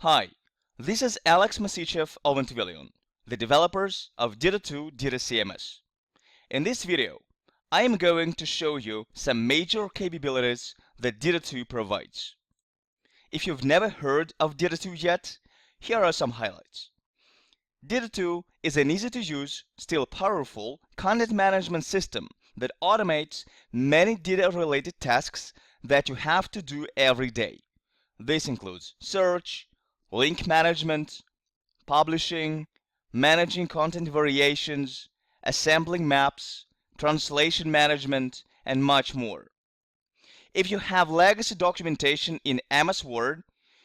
Hi, this is Alex Masichev of Antvillion, the developers of DITAToo DITA CMS. In this video, I am going to show you some major capabilities that DITAToo provides. If you've never heard of DITAToo yet, here are some highlights. DITAToo is an easy-to-use, still powerful content management system that automates many data-related tasks that you have to do every day. This includes search, link management, publishing, managing content variations, assembling maps, translation management, and much more. If you have legacy documentation in MS Word,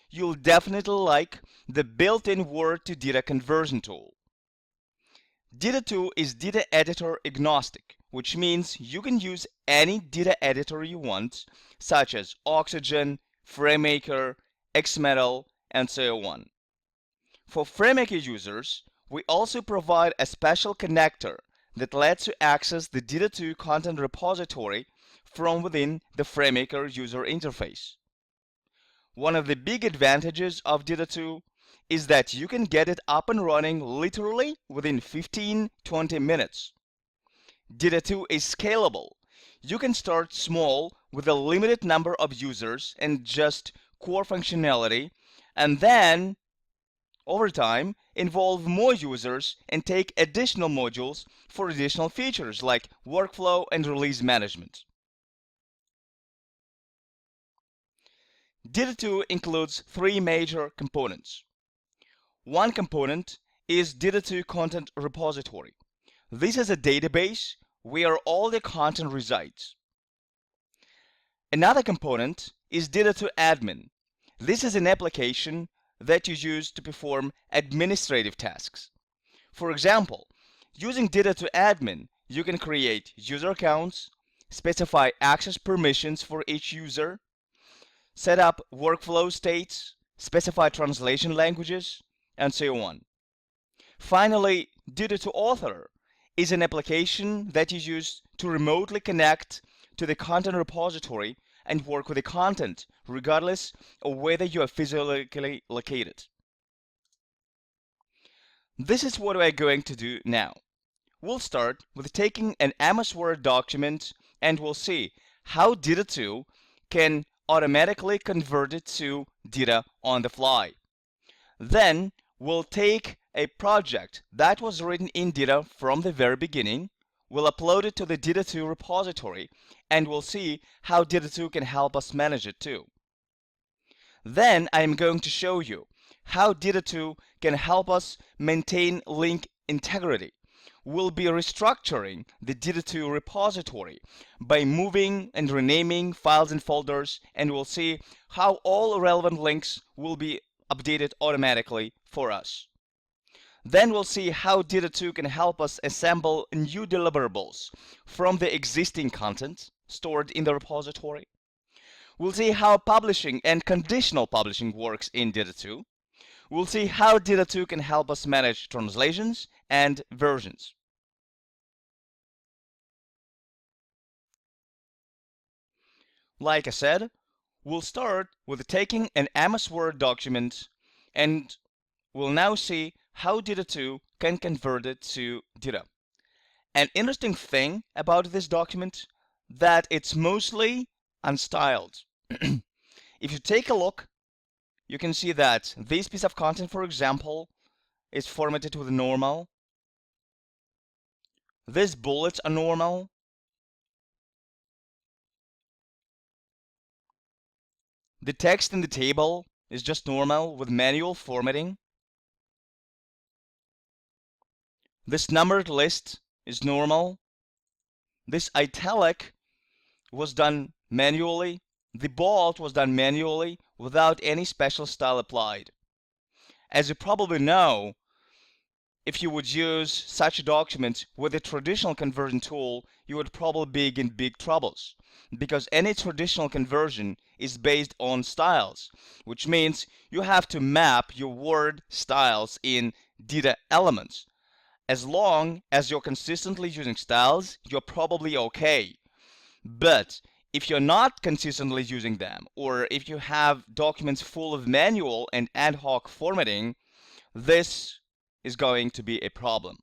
you'll definitely like the built-in Word-to-Data conversion tool. DITAToo is data editor agnostic, which means you can use any data editor you want, such as Oxygen, FrameMaker, XMetal, and so on. For FrameMaker users, we also provide a special connector that lets you access the DITAToo content repository from within the FrameMaker user interface. One of the big advantages of DITAToo is that you can get it up and running literally within 15-20 minutes. DITAToo is scalable. You can start small with a limited number of users and just core functionality, and then over time involve more users and take additional modules for additional features like workflow and release management. DITAToo includes three major components. One component is DITAToo Content Repository. This is a database where all the content resides. Another component is DITAToo Admin. This is an application that you use to perform administrative tasks. For example, using DITAToo Admin, you can create user accounts, specify access permissions for each user, set up workflow states, specify translation languages, and so on. Finally, DITAToo Author is an application that you use to remotely connect to the content repository and work with the content, regardless of whether you are physically located. This is what we're going to do now. We'll start with taking an MS Word document and we'll see how DITAToo can automatically convert it to data on the fly. Then we'll take a project that was written in Dita from the very beginning, we'll upload it to the DITAToo repository, and we'll see how DITAToo can help us manage it too. Then I am going to show you how DITAToo can help us maintain link integrity. We'll be restructuring the DITAToo repository by moving and renaming files and folders, and we'll see how all relevant links will be updated automatically for us. Then we'll see how DITAToo can help us assemble new deliverables from the existing content stored in the repository. We'll see how publishing and conditional publishing works in DITAToo. We'll see how DITAToo can help us manage translations and versions. Like I said, we'll start with taking an MS Word document, and we'll now see how DITAToo can convert it to data. An interesting thing about this document that it's mostly unstyled. If you take a look, you can see that this piece of content, for example, is formatted with normal. These bullets are normal. The text in the table is just normal with manual formatting. This numbered list is normal. This italic was done manually. The bold was done manually without any special style applied. As you probably know, if you would use such a document with a traditional conversion tool, you would probably be in big troubles, because any traditional conversion is based on styles, which means you have to map your word styles in data elements. As long as you're consistently using styles, you're probably okay. But if you're not consistently using them, or if you have documents full of manual and ad hoc formatting, this is going to be a problem.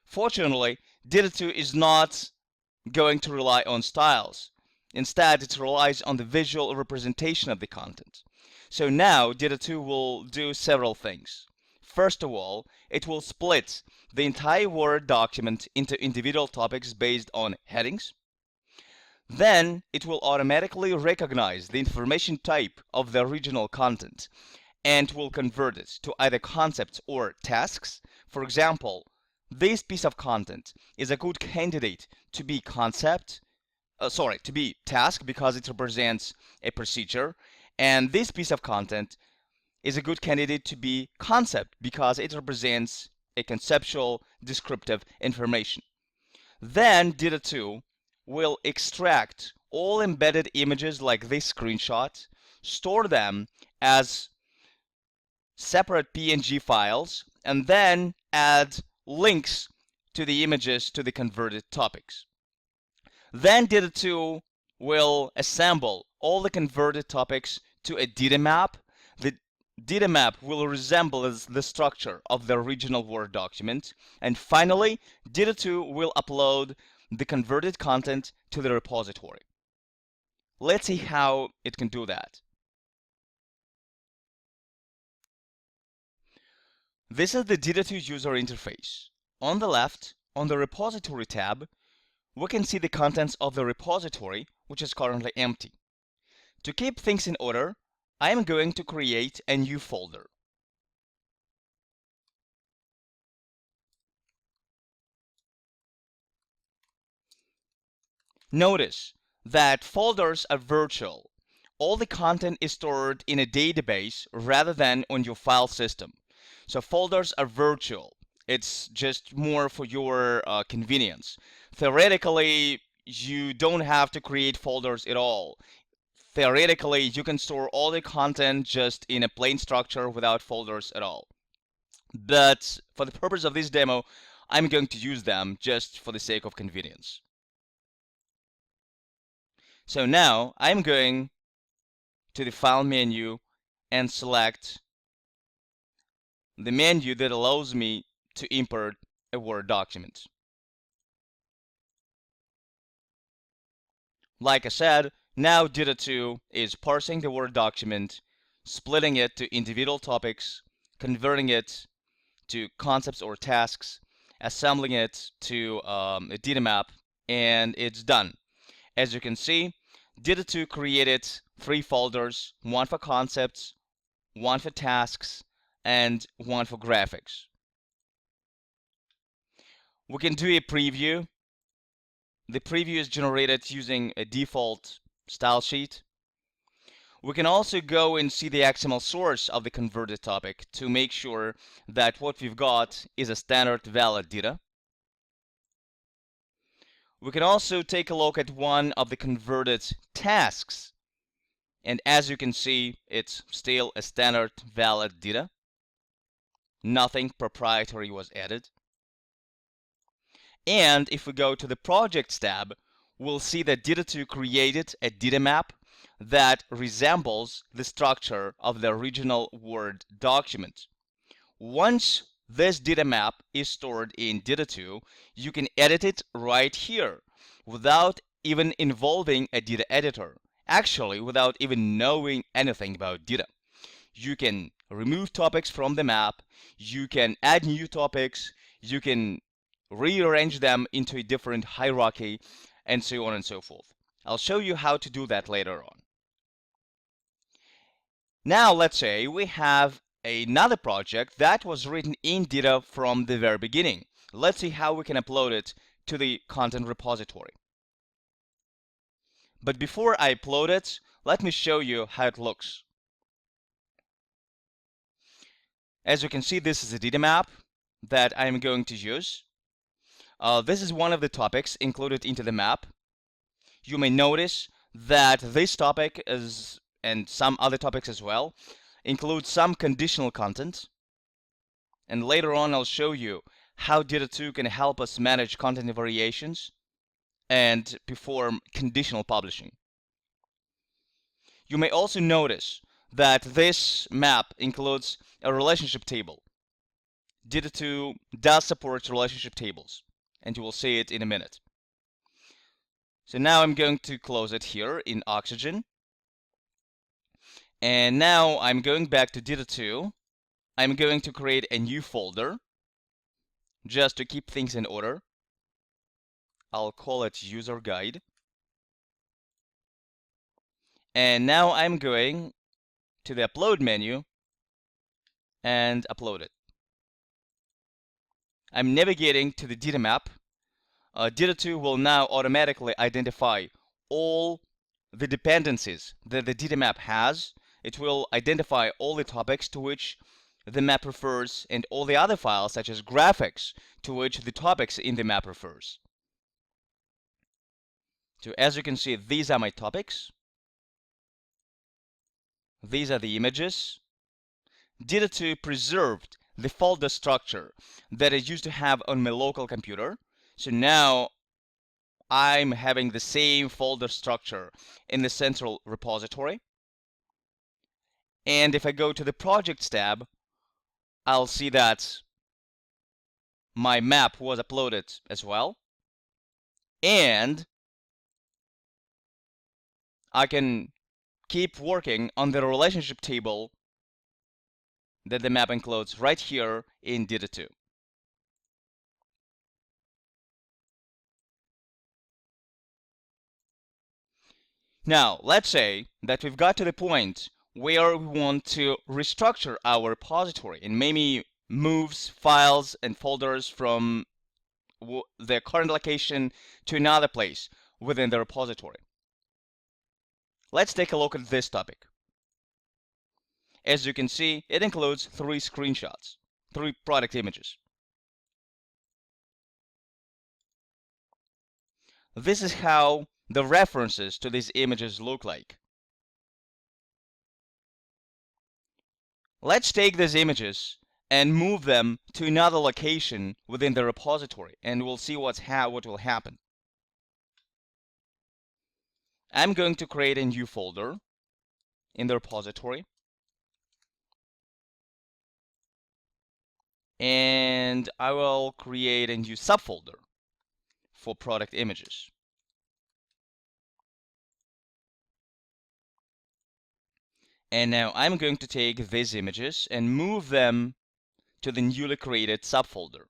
Fortunately, DITAToo is not going to rely on styles. Instead, it relies on the visual representation of the content. So now DITAToo will do several things. First of all, it will split the entire Word document into individual topics based on headings. Then it will automatically recognize the information type of the original content and will convert it to either concepts or tasks. For example, this piece of content is a good candidate to be to be task because it represents a procedure, and this piece of content is a good candidate to be concept because it represents a conceptual descriptive information. Then DITAToo will extract all embedded images like this screenshot, store them as separate PNG files, and then add links to the images to the converted topics. Then DITAToo will assemble all the converted topics to a data map. The data map will resemble the structure of the original Word document. And finally, DITAToo will upload the converted content to the repository. Let's see how it can do that. This is the DITAToo user interface. On the left, on the repository tab, we can see the contents of the repository, which is currently empty. To keep things in order, I am going to create a new folder. Notice that folders are virtual. All the content is stored in a database rather than on your file system. So folders are virtual. It's just more for your convenience. Theoretically, you don't have to create folders at all. Theoretically, you can store all the content just in a plain structure without folders at all. But for the purpose of this demo, I'm going to use them just for the sake of convenience. So now I'm going to the File menu and select the menu that allows me to import a Word document. Like I said, now DITAToo is parsing the Word document, splitting it to individual topics, converting it to concepts or tasks, assembling it to a data map, and it's done. As you can see, DITAToo created 3 folders, one for concepts, one for tasks, and one for graphics. We can do a preview. The preview is generated using a default style sheet. We can also go and see the XML source of the converted topic to make sure that what we've got is a standard valid data. We can also take a look at one of the converted tasks. And as you can see, it's still a standard valid data. Nothing proprietary was added. And if we go to the Projects tab, we'll see that DITAToo created a data map that resembles the structure of the original Word document. Once this data map is stored in DITAToo, you can edit it right here without even involving a data editor. Actually, without even knowing anything about data. You can remove topics from the map, you can add new topics, you can rearrange them into a different hierarchy, and so on and so forth. I'll show you how to do that later on. Now let's say we have another project that was written in Dita from the very beginning. Let's see how we can upload it to the content repository. But before I upload it, let me show you how it looks. As you can see, this is a data map that I'm going to use. This is one of the topics included into the map. You may notice that this topic is, and some other topics as well, include some conditional content. And later on, I'll show you how DITAToo can help us manage content variations. and perform conditional publishing. You may also notice that this map includes a relationship table. DITAToo does support relationship tables, and you will see it in a minute. So now I'm going to close it here in Oxygen. And now I'm going back to DITAToo. I'm going to create a new folder just to keep things in order. I'll call it User Guide. And now I'm going to the Upload menu and upload it. I'm navigating to the data map. DITAToo will now automatically identify all the dependencies that the data map has. It will identify all the topics to which the map refers and all the other files such as graphics to which the topics in the map refers. So as you can see, these are my topics. These are the images. DITAToo preserved the folder structure that I used to have on my local computer. So now I'm having the same folder structure in the central repository. And if I go to the Projects tab, I'll see that my map was uploaded as well. And I can keep working on the relationship table that the map includes right here in DITAToo. Now, let's say that we've got to the point where we want to restructure our repository and maybe moves files and folders from their current location to another place within the repository. Let's take a look at this topic. As you can see, it includes 3 screenshots, 3 product images. This is how the references to these images look like. Let's take these images and move them to another location within the repository, and we'll see what will happen. I'm going to create a new folder in the repository, and I will create a new subfolder for product images. And now I'm going to take these images and move them to the newly created subfolder.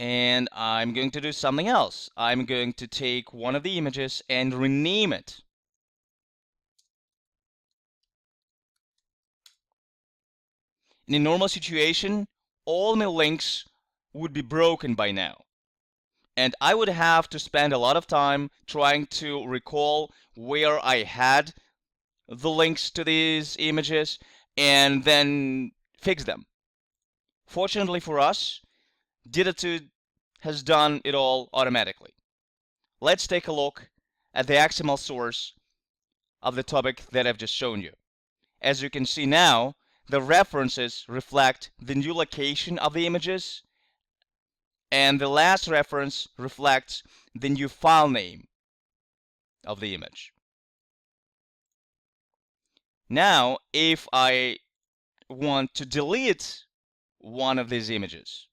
And I'm going to do something else. I'm going to take one of the images and rename it. In a normal situation, all my links would be broken by now. And I would have to spend a lot of time trying to recall where I had the links to these images and then fix them. Fortunately for us, DITAToo has done it all automatically. Let's take a look at the XML source of the topic that I've just shown you. As you can see now, the references reflect the new location of the images, and the last reference reflects the new file name of the image. Now, if I want to delete one of these images,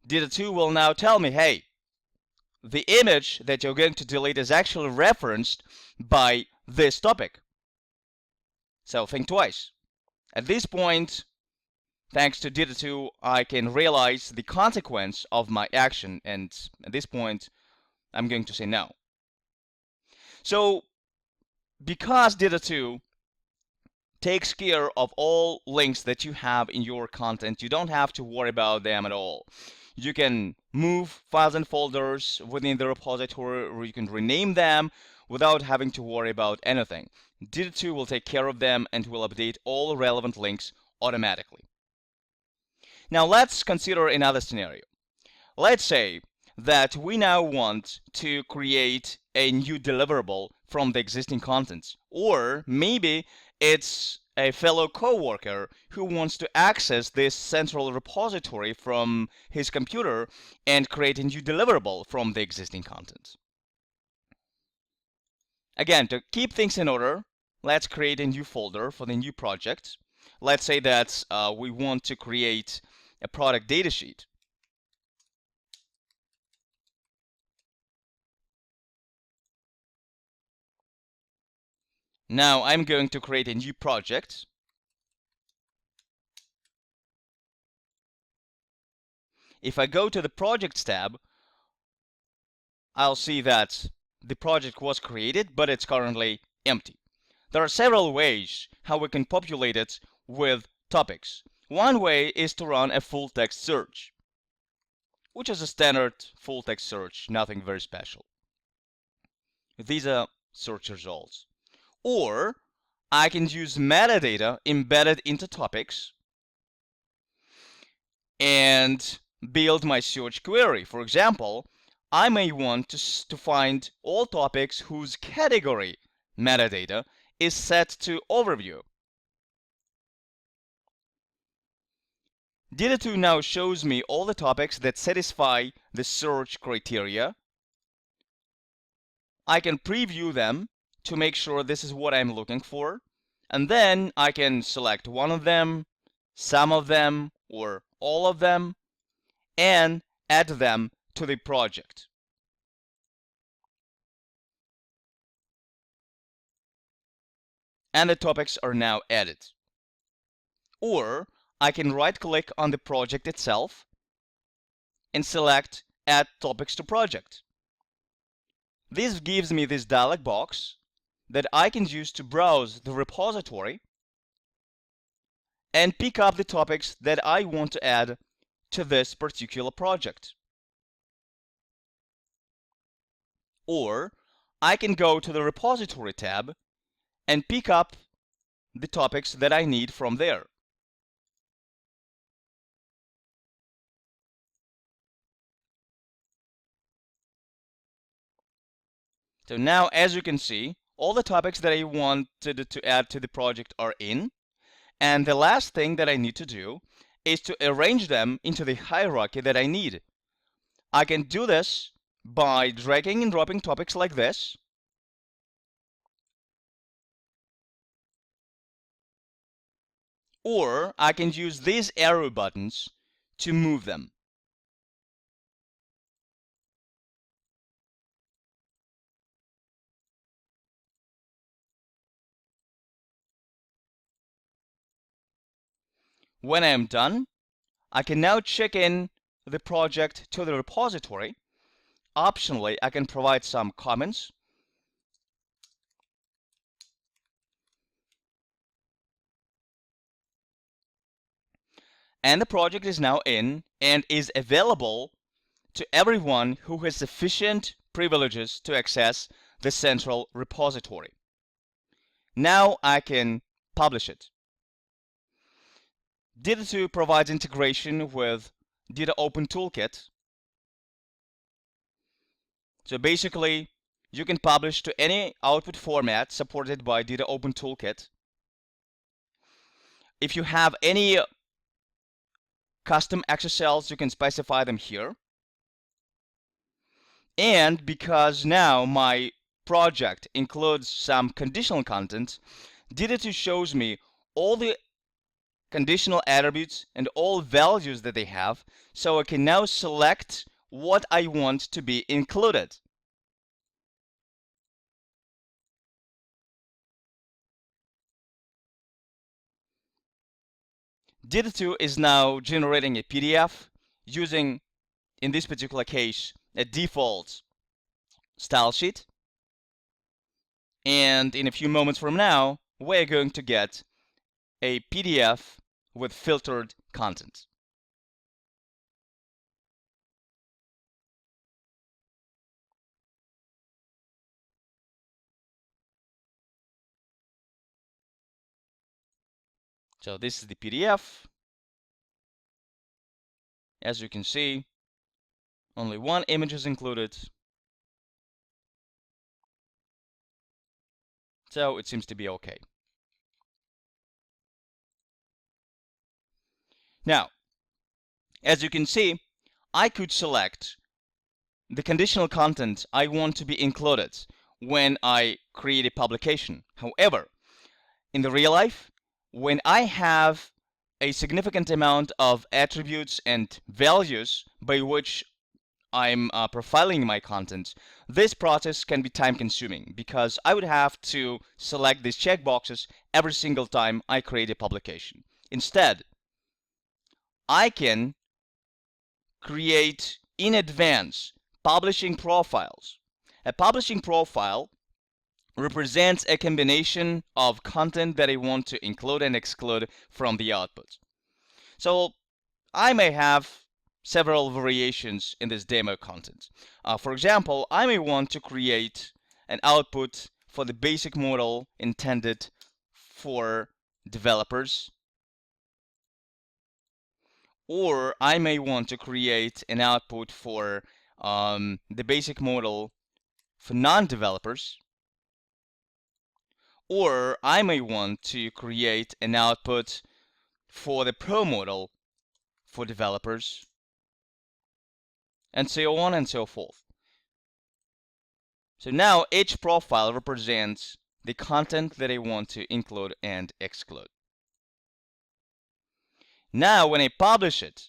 DITAToo will now tell me, hey, the image that you're going to delete is actually referenced by this topic. So think twice. At this point, thanks to DITAToo, I can realize the consequence of my action, and at this point, I'm going to say no. So, because DITAToo takes care of all links that you have in your content, you don't have to worry about them at all. You can move files and folders within the repository, or you can rename them without having to worry about anything. DITAToo will take care of them and will update all relevant links automatically. Now let's consider another scenario. Let's say that we now want to create a new deliverable from the existing contents, or maybe it's a fellow coworker who wants to access this central repository from his computer and create a new deliverable from the existing content. Again, to keep things in order, let's create a new folder for the new project. Let's say that we want to create a product datasheet. Now I'm going to create a new project. If I go to the Projects tab, I'll see that the project was created, but it's currently empty. There are several ways how we can populate it with topics. One way is to run a full text search, which is a standard full text search, nothing very special. These are search results. Or I can use metadata embedded into topics and build my search query. For example, I may want to find all topics whose category metadata is set to Overview. DITAToo now shows me all the topics that satisfy the search criteria. I can preview them to make sure this is what I'm looking for, and then I can select one of them, some of them, or all of them, and add them to the project. And the topics are now added. Or I can right-click on the project itself and select Add Topics to Project. This gives me this dialog box that I can use to browse the repository and pick up the topics that I want to add to this particular project. Or I can go to the Repository tab and pick up the topics that I need from there. So now, as you can see, all the topics that I wanted to add to the project are in. And the last thing that I need to do is to arrange them into the hierarchy that I need. I can do this by dragging and dropping topics like this. Or I can use these arrow buttons to move them. When I am done, I can now check in the project to the repository. Optionally, I can provide some comments. And the project is now in and is available to everyone who has sufficient privileges to access the central repository. Now I can publish it. DITAToo provides integration with DITAOpen Toolkit. So basically, you can publish to any output format supported by DITAOpen Toolkit. If you have any custom XSLs, you can specify them here. And because now my project includes some conditional content, DITAToo shows me all the conditional attributes and all values that they have, so I can now select what I want to be included. DITAToo is now generating a PDF using, in this particular case, a default style sheet. And in a few moments from now, we're going to get a PDF with filtered content. So this is the PDF. As you can see, only one image is included. So it seems to be okay. Now, as you can see, I could select the conditional content I want to be included when I create a publication. However, in the real life, when I have a significant amount of attributes and values by which I'm profiling my content, this process can be time consuming because I would have to select these checkboxes every single time I create a publication. Instead, I can create in advance publishing profiles. A publishing profile represents a combination of content that I want to include and exclude from the output. So I may have several variations in this demo content. For example, I may want to create an output for the basic model intended for developers, or I may want to create an output for the basic model for non-developers, or I may want to create an output for the pro model for developers, and so on and so forth. So now each profile represents the content that I want to include and exclude. Now when I publish it,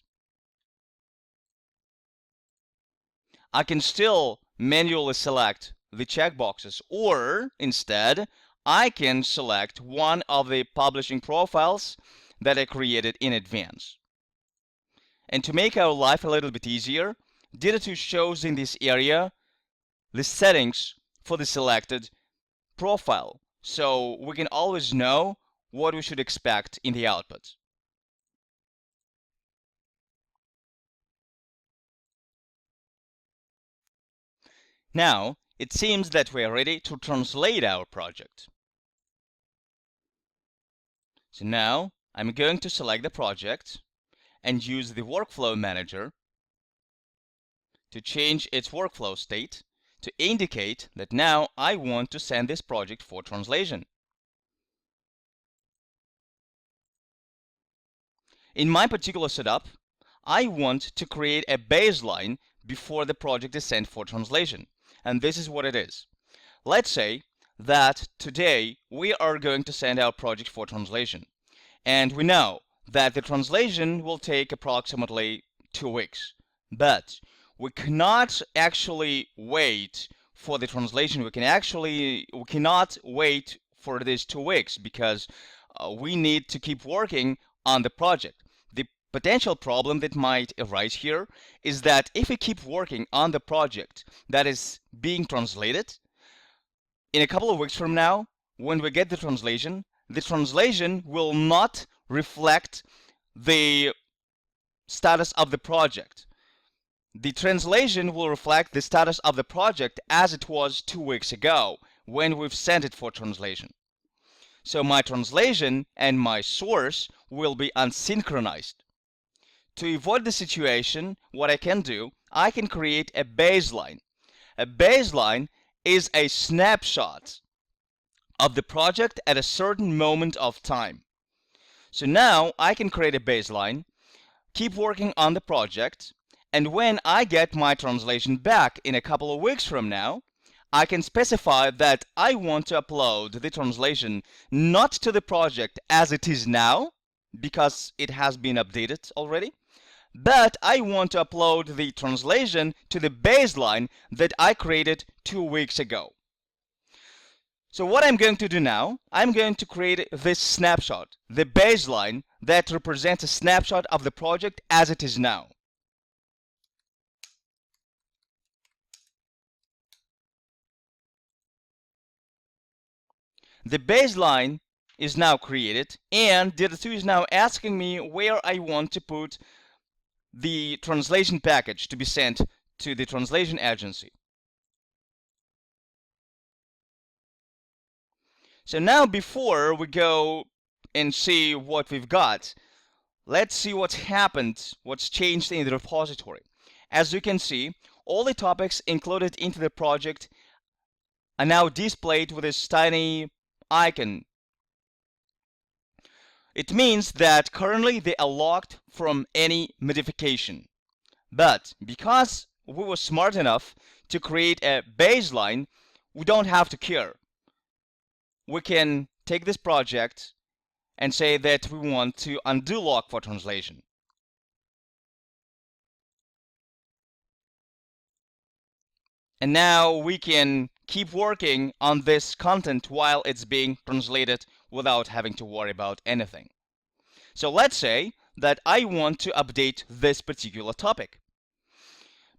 I can still manually select the checkboxes, or instead I can select one of the publishing profiles that I created in advance. And to make our life a little bit easier, DITAToo shows in this area the settings for the selected profile, so we can always know what we should expect in the output. Now, it seems that we are ready to translate our project. So now, I'm going to select the project and use the Workflow Manager to change its workflow state to indicate that now I want to send this project for translation. In my particular setup, I want to create a baseline before the project is sent for translation. And this is what it is. Let's say that today we are going to send our project for translation. And we know that the translation will take approximately 2 weeks. But we cannot actually wait for the translation. We cannot wait for these 2 weeks because we need to keep working on the project. The potential problem that might arise here is that if we keep working on the project that is being translated, in a couple of weeks from now, when we get the translation will not reflect the status of the project. The translation will reflect the status of the project as it was 2 weeks ago when we've sent it for translation. So my translation and my source will be unsynchronized. To avoid the situation, what I can do, I can create a baseline. A baseline is a snapshot of the project at a certain moment of time. So now I can create a baseline, keep working on the project, and when I get my translation back in a couple of weeks from now, I can specify that I want to upload the translation not to the project as it is now, because it has been updated already, but I want to upload the translation to the baseline that I created 2 weeks ago. So what I'm going to do now, I'm going to create this snapshot, the baseline that represents a snapshot of the project as it is now. The baseline is now created, and DITAToo is now asking me where I want to put the translation package to be sent to the translation agency. So now before we go and see what we've got, let's see what's happened, what's changed in the repository. As you can see, all the topics included into the project are now displayed with this tiny icon. It means that currently they are locked from any modification. But because we were smart enough to create a baseline, we don't have to care. We can take this project and say that we want to undo lock for translation. And now we can keep working on this content while it's being translated without having to worry about anything. So let's say that I want to update this particular topic.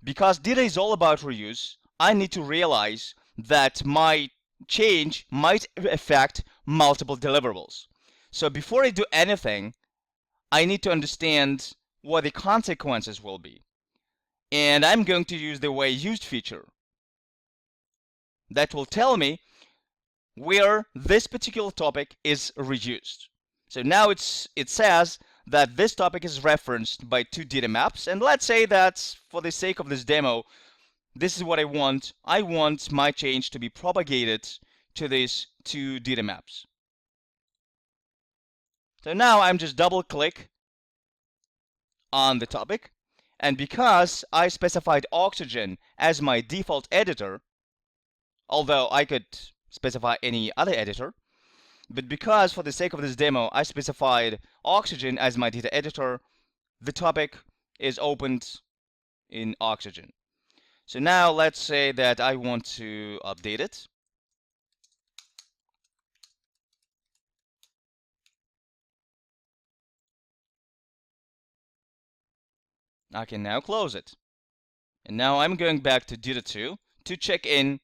Because data is all about reuse, I need to realize that my change might affect multiple deliverables. So before I do anything, I need to understand what the consequences will be. And I'm going to use the way used feature that will tell me where this particular topic is reused. So now it says that this topic is referenced by two data maps, and let's say that for the sake of this demo, this is what I want. I want my change to be propagated to these two data maps. So now I'm just double click on the topic, and because I specified oxygen as my default editor, although I could specify any other editor, but because for the sake of this demo I specified oxygen as my data editor, the topic is opened in oxygen. So now let's say that I want to update it. I can now close it. And now I'm going back to DITAToo to check in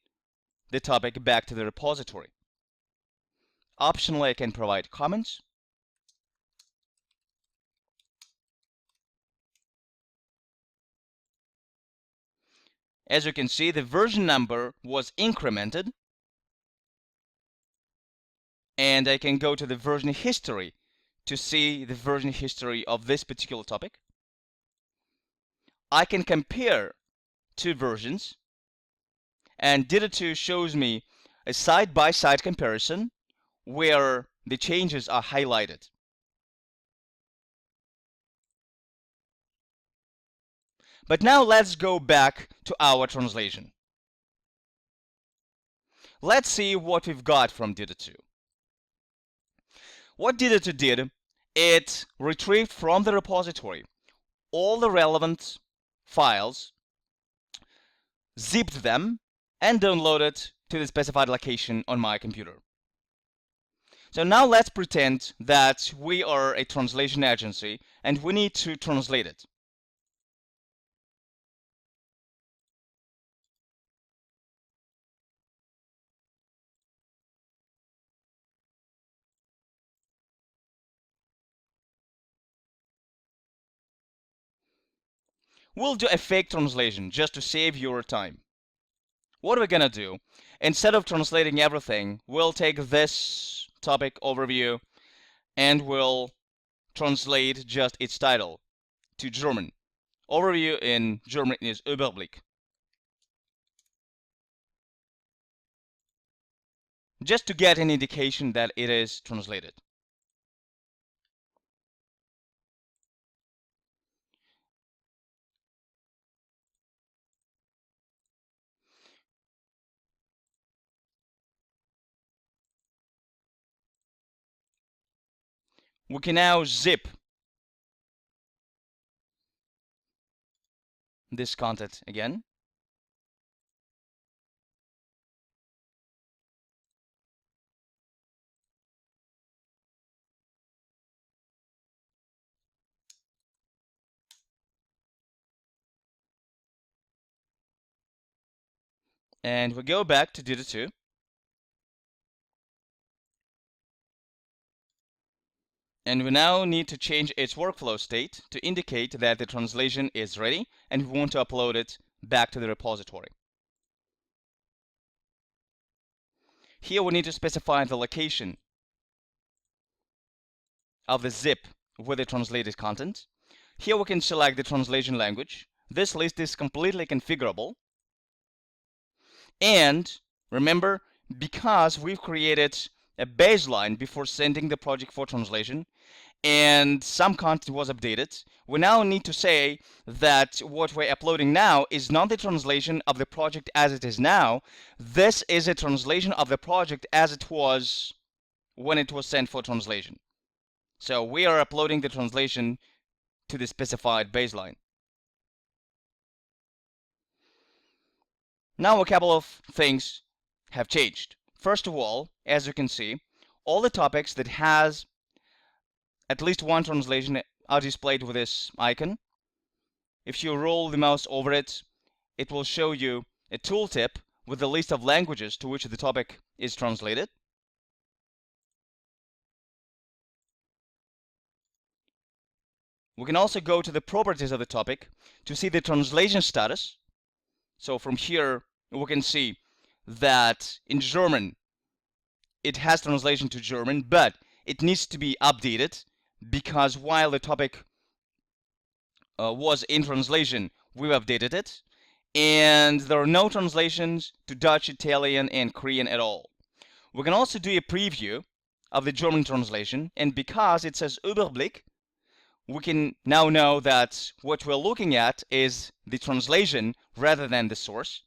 the topic back to the repository. Optionally, I can provide comments. As you can see, the version number was incremented. And I can go to the version history to see the version history of this particular topic. I can compare two versions, and DITAToo shows me a side-by-side comparison where the changes are highlighted. But now let's go back to our translation. Let's see what we've got from DITAToo. What DITAToo did, it retrieved from the repository all the relevant files, zipped them, and downloaded to the specified location on my computer. So now let's pretend that we are a translation agency and we need to translate it. We'll do a fake translation just to save your time. What are we gonna do? Instead of translating everything, we'll take this topic overview and we'll translate just its title to German. Overview in German is Überblick. Just to get an indication that it is translated. We can now zip this content again. And we go back to DITAToo. And we now need to change its workflow state to indicate that the translation is ready and we want to upload it back to the repository. Here we need to specify the location of the zip with the translated content. Here we can select the translation language. This list is completely configurable. And remember, because we've created a baseline before sending the project for translation, and some content was updated, we now need to say that what we're uploading now is not the translation of the project as it is now. This is a translation of the project as it was when it was sent for translation. So we are uploading the translation to the specified baseline. Now a couple of things have changed. First of all, as you can see, all the topics that has at least one translation are displayed with this icon. If you roll the mouse over it, it will show you a tooltip with the list of languages to which the topic is translated. We can also go to the properties of the topic to see the translation status. So from here, we can see that in German, it has translation to German, but it needs to be updated because while the topic was in translation, we've updated it. And there are no translations to Dutch, Italian, and Korean at all. We can also do a preview of the German translation, and because it says Überblick, we can now know that what we're looking at is the translation rather than the source.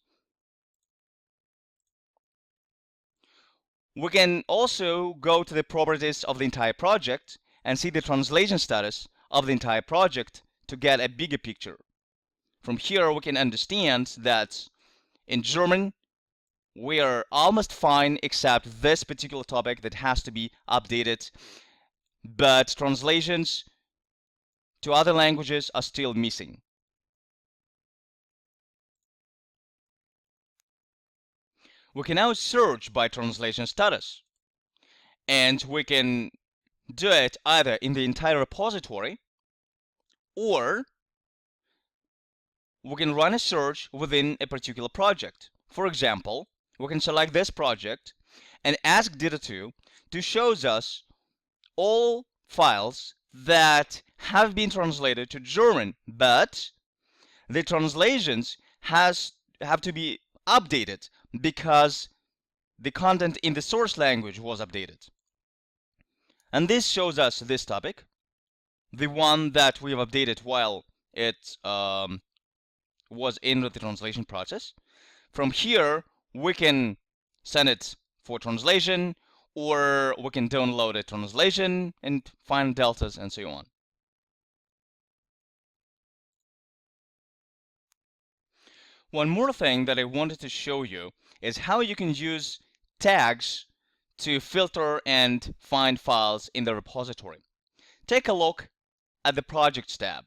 We can also go to the properties of the entire project and see the translation status of the entire project to get a bigger picture. From here, we can understand that in German, we are almost fine except this particular topic that has to be updated, but translations to other languages are still missing. We can now search by translation status, and we can do it either in the entire repository or we can run a search within a particular project. For example, we can select this project and ask DITAToo to show us all files that have been translated to German, but the translations have to be updated because the content in the source language was updated. And this shows us this topic, the one that we have updated while it was in the translation process. From here, we can send it for translation, or we can download a translation and find deltas and so on. One more thing that I wanted to show you is how you can use tags to filter and find files in the repository. Take a look at the Projects tab.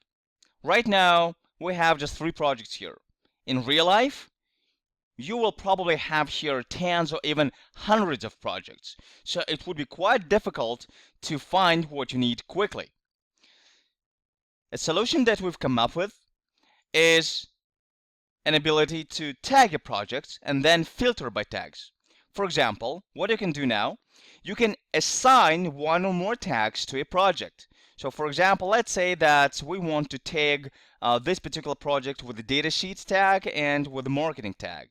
Right now, we have just 3 projects here. In real life, you will probably have here tens or even hundreds of projects, so it would be quite difficult to find what you need quickly. A solution that we've come up with is an ability to tag a project and then filter by tags. For example, what you can do now, you can assign one or more tags to a project. So for example, let's say that we want to tag this particular project with the datasheets tag and with the marketing tag.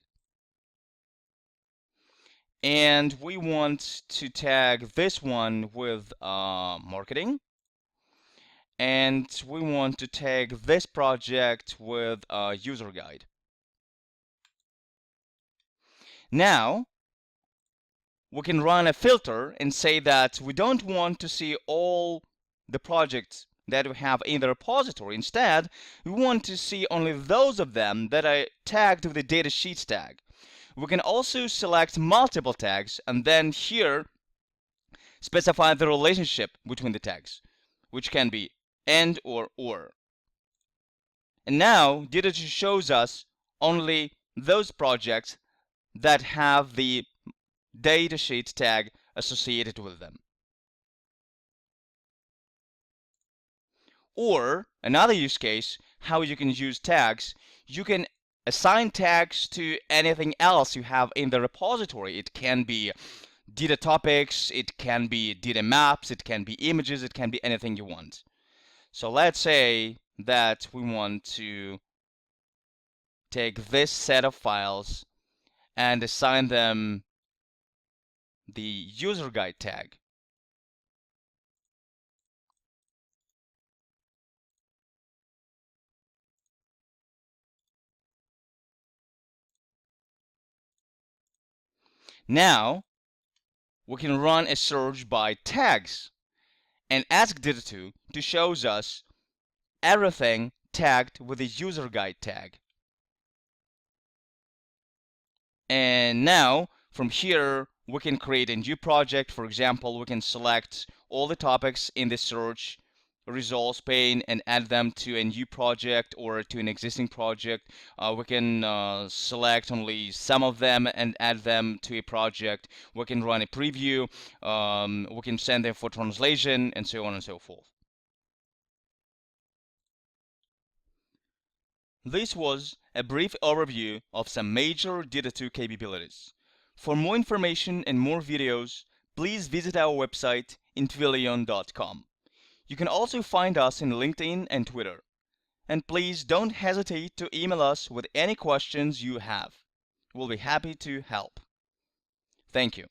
And we want to tag this one with marketing. And we want to tag this project with user guide. Now, we can run a filter and say that we don't want to see all the projects that we have in the repository. Instead, we want to see only those of them that are tagged with the datasheets tag. We can also select multiple tags and then here specify the relationship between the tags, which can be and or. And now DITAToo shows us only those projects that have the datasheet tag associated with them. Or another use case, how you can use tags, you can assign tags to anything else you have in the repository. It can be data topics, it can be data maps, it can be images, it can be anything you want. So let's say that we want to take this set of files and assign them the user guide tag. Now we can run a search by tags and ask DITAToo to show us everything tagged with the user guide tag. And now from here we can create a new project. For example, we can select all the topics in the search results pane and add them to a new project or to an existing project. We can select only some of them and add them to a project. We can run a preview. We can send them for translation and so on and so forth. This was a brief overview of some major DITAToo capabilities. For more information and more videos, please visit our website intvillion.com. You can also find us in LinkedIn and Twitter. And please don't hesitate to email us with any questions you have. We'll be happy to help. Thank you.